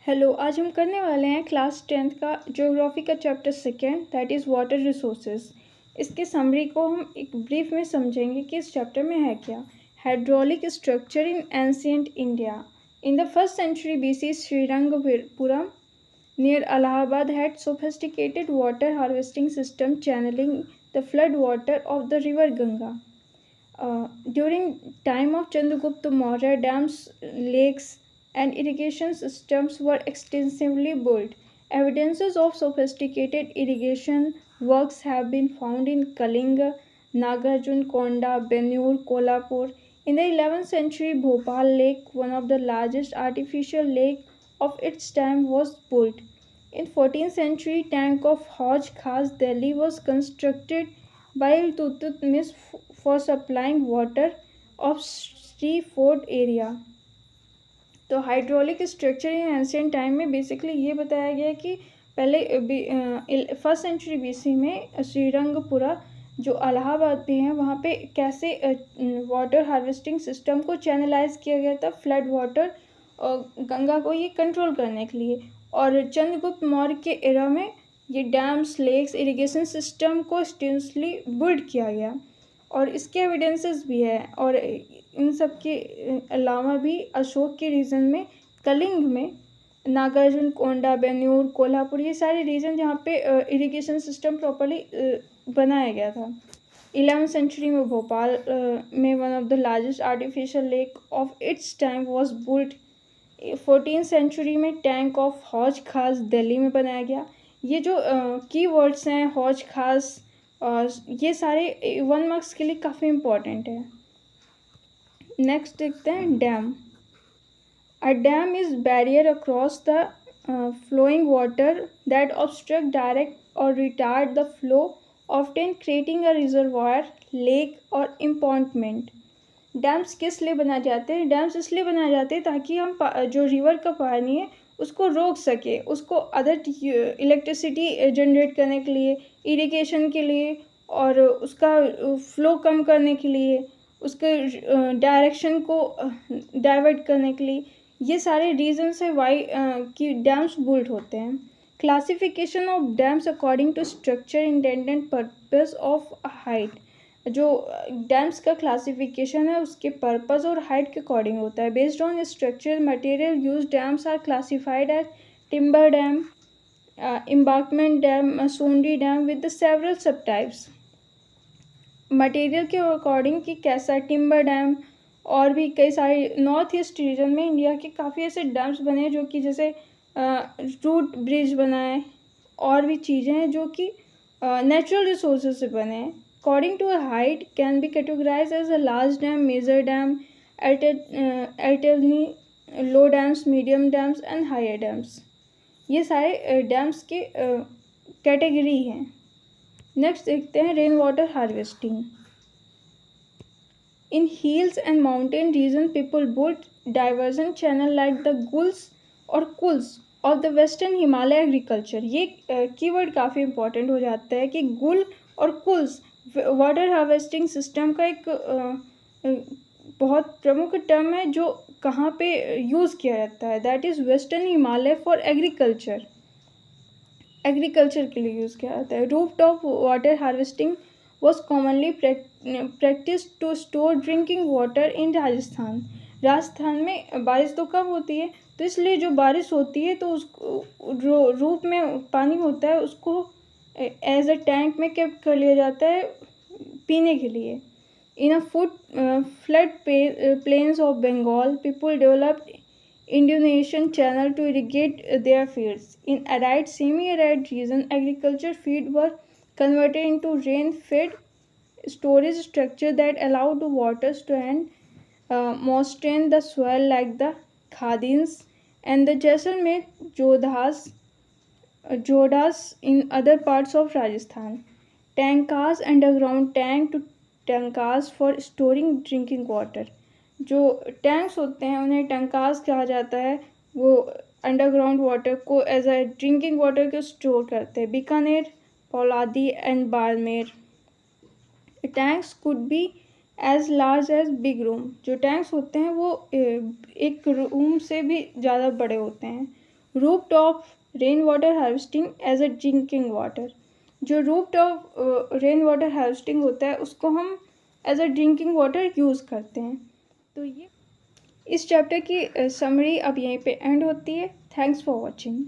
Hello, आज हम करने वाले हैं क्लास 10th का ज्योग्राफी का chapter second that is water resources. इसके समरी को हम एक ब्रीफ में समझेंगे कि इस चैप्टर में है क्या। Hydraulic structure in ancient India. In the first century BC, Srirangapuram near Allahabad had sophisticated water harvesting system channeling the flood water of the river Ganga. During time of Chandragupta Maurya, dams, lakes, and irrigation systems were extensively built. Evidences of sophisticated irrigation works have been found in Kalinga, Nagarjunkonda, Benur, Kolhapur. In the 11th century, Bhopal Lake, one of the largest artificial lake of its time, was built. In 14th century, tank of Hoj Khas, Delhi was constructed by Iltutmish for supplying water of Sri Fort area. तो hydraulic structure in ancient time में basically ये बताया गया कि पहले first century BC में श्रीरंगपुरा जो इलाहाबाद में है वहाँ पे कैसे वाटर हार्वेस्टिंग सिस्टम को चैनलाइज किया गया था फ्लड वाटर गंगा को ये कंट्रोल करने के लिए। और चंद्रगुप्त मौर्य के एरा में ये डैम्स, लेक्स, इरिगेशन सिस्टम को स्टेंसली बिल्ड किया गया और इसके एविडेंसेस भी है। और इन सब के अलावा भी अशोक के रीजन में, कलिंग में, नागार्जुन कोंडा, बेन्यूर, कोल्हापुर, ये सारे रीजन जहाँ पे इरिगेशन सिस्टम प्रॉपरली बनाया गया था। 11th सेंचुरी में भोपाल में one of the largest artificial lake of its time was built. 14th century में टैंक ऑफ हौज खास दिल्ली में बनाया गया। ये जो की वर्ड्स हैं हौज खास, ये सारे 1 मार्क्स के लिए काफ़ी इम्पोर्टेंट है। नेक्स्ट देखते हैं dam. A dam is barrier across the flowing water that obstruct direct or retard the flow, often creating a reservoir, lake or impoundment. Dams किस लिए बनाए जाते हैं? डैम्स इसलिए बनाए जाते हैं ताकि हम जो रिवर का पानी है उसको रोक सके, उसको अदर इलेक्ट्रिसिटी जनरेट करने के लिए, इरिगेशन के लिए और उसका फ्लो कम करने के लिए, उसके डायरेक्शन को डाइवर्ट करने के लिए। ये सारे रीजंस है वाई कि डैम्स बिल्ड होते हैं। Classification of dams according to structure, intent and purpose of height. जो डैम्स का क्लासिफिकेशन है उसके पर्पस और हाइट के अकॉर्डिंग होता है। Based on structure material use dams are classified as timber dam, embankment dam, masonry dam with several sub types. Material के according कि कैसा टिम्बर डैम, और भी कई सारे नॉर्थ ईस्ट रीजन में इंडिया के काफ़ी ऐसे डैम्स बने हैं जो कि जैसे रूट ब्रिज बना है, और भी चीज़ें हैं जो कि नेचुरल रिसोर्सेज से बने हैं। According to height can be categorize as a large dam, major dam, alternately, low dams, medium dams and higher dams. ये सारे डैम्स के कैटेगरी हैं। नेक्स्ट देखते हैं rain water harvesting. In hills and mountain region, people built diversion channel like the gulls or kulls of the western Himalaya agriculture। ये keyword काफ़ी important हो जाता है कि गुल और कुल्स वाटर हार्वेस्टिंग सिस्टम का एक बहुत प्रमुख टर्म है जो कहाँ पे यूज़ किया जाता है। That is western Himalaya for agriculture, agriculture के लिए यूज़ किया जाता है। Roof top water harvesting was commonly practiced to store drinking water in Rajasthan. Rajasthan में बारिश तो कम होती है, तो इसलिए जो बारिश होती है तो उसको रूप में पानी होता है उसको एज अ टैंक में कैप्ट कर लिया जाता है पीने के लिए। In a flood plains of Bengal, people developed inundation channel to irrigate their fields. इन arid, semi-arid region, agriculture feed were converted into rain-fed storage structure that allowed the waters to moisten the soil like the khadins and the Jaisalmer Jodas in other parts of Rajasthan. Tankas, underground tank to tankas for storing drinking water। जो tanks होते हैं उन्हें टंकास कहा जाता है, वो underground water को as a drinking water को स्टोर करते हैं। Bikaner, Phalodi and Barmer. Tanks could be as large as big room. जो टैंक्स होते हैं वो एक रूम से भी ज़्यादा बड़े होते हैं। Rooftop rain water harvesting as a drinking water. जो rooftop rain water harvesting होता है उसको हम as a drinking water use करते हैं। तो ये इस चैप्टर की समरी अब यहीं पे एंड होती है। Thanks for watching.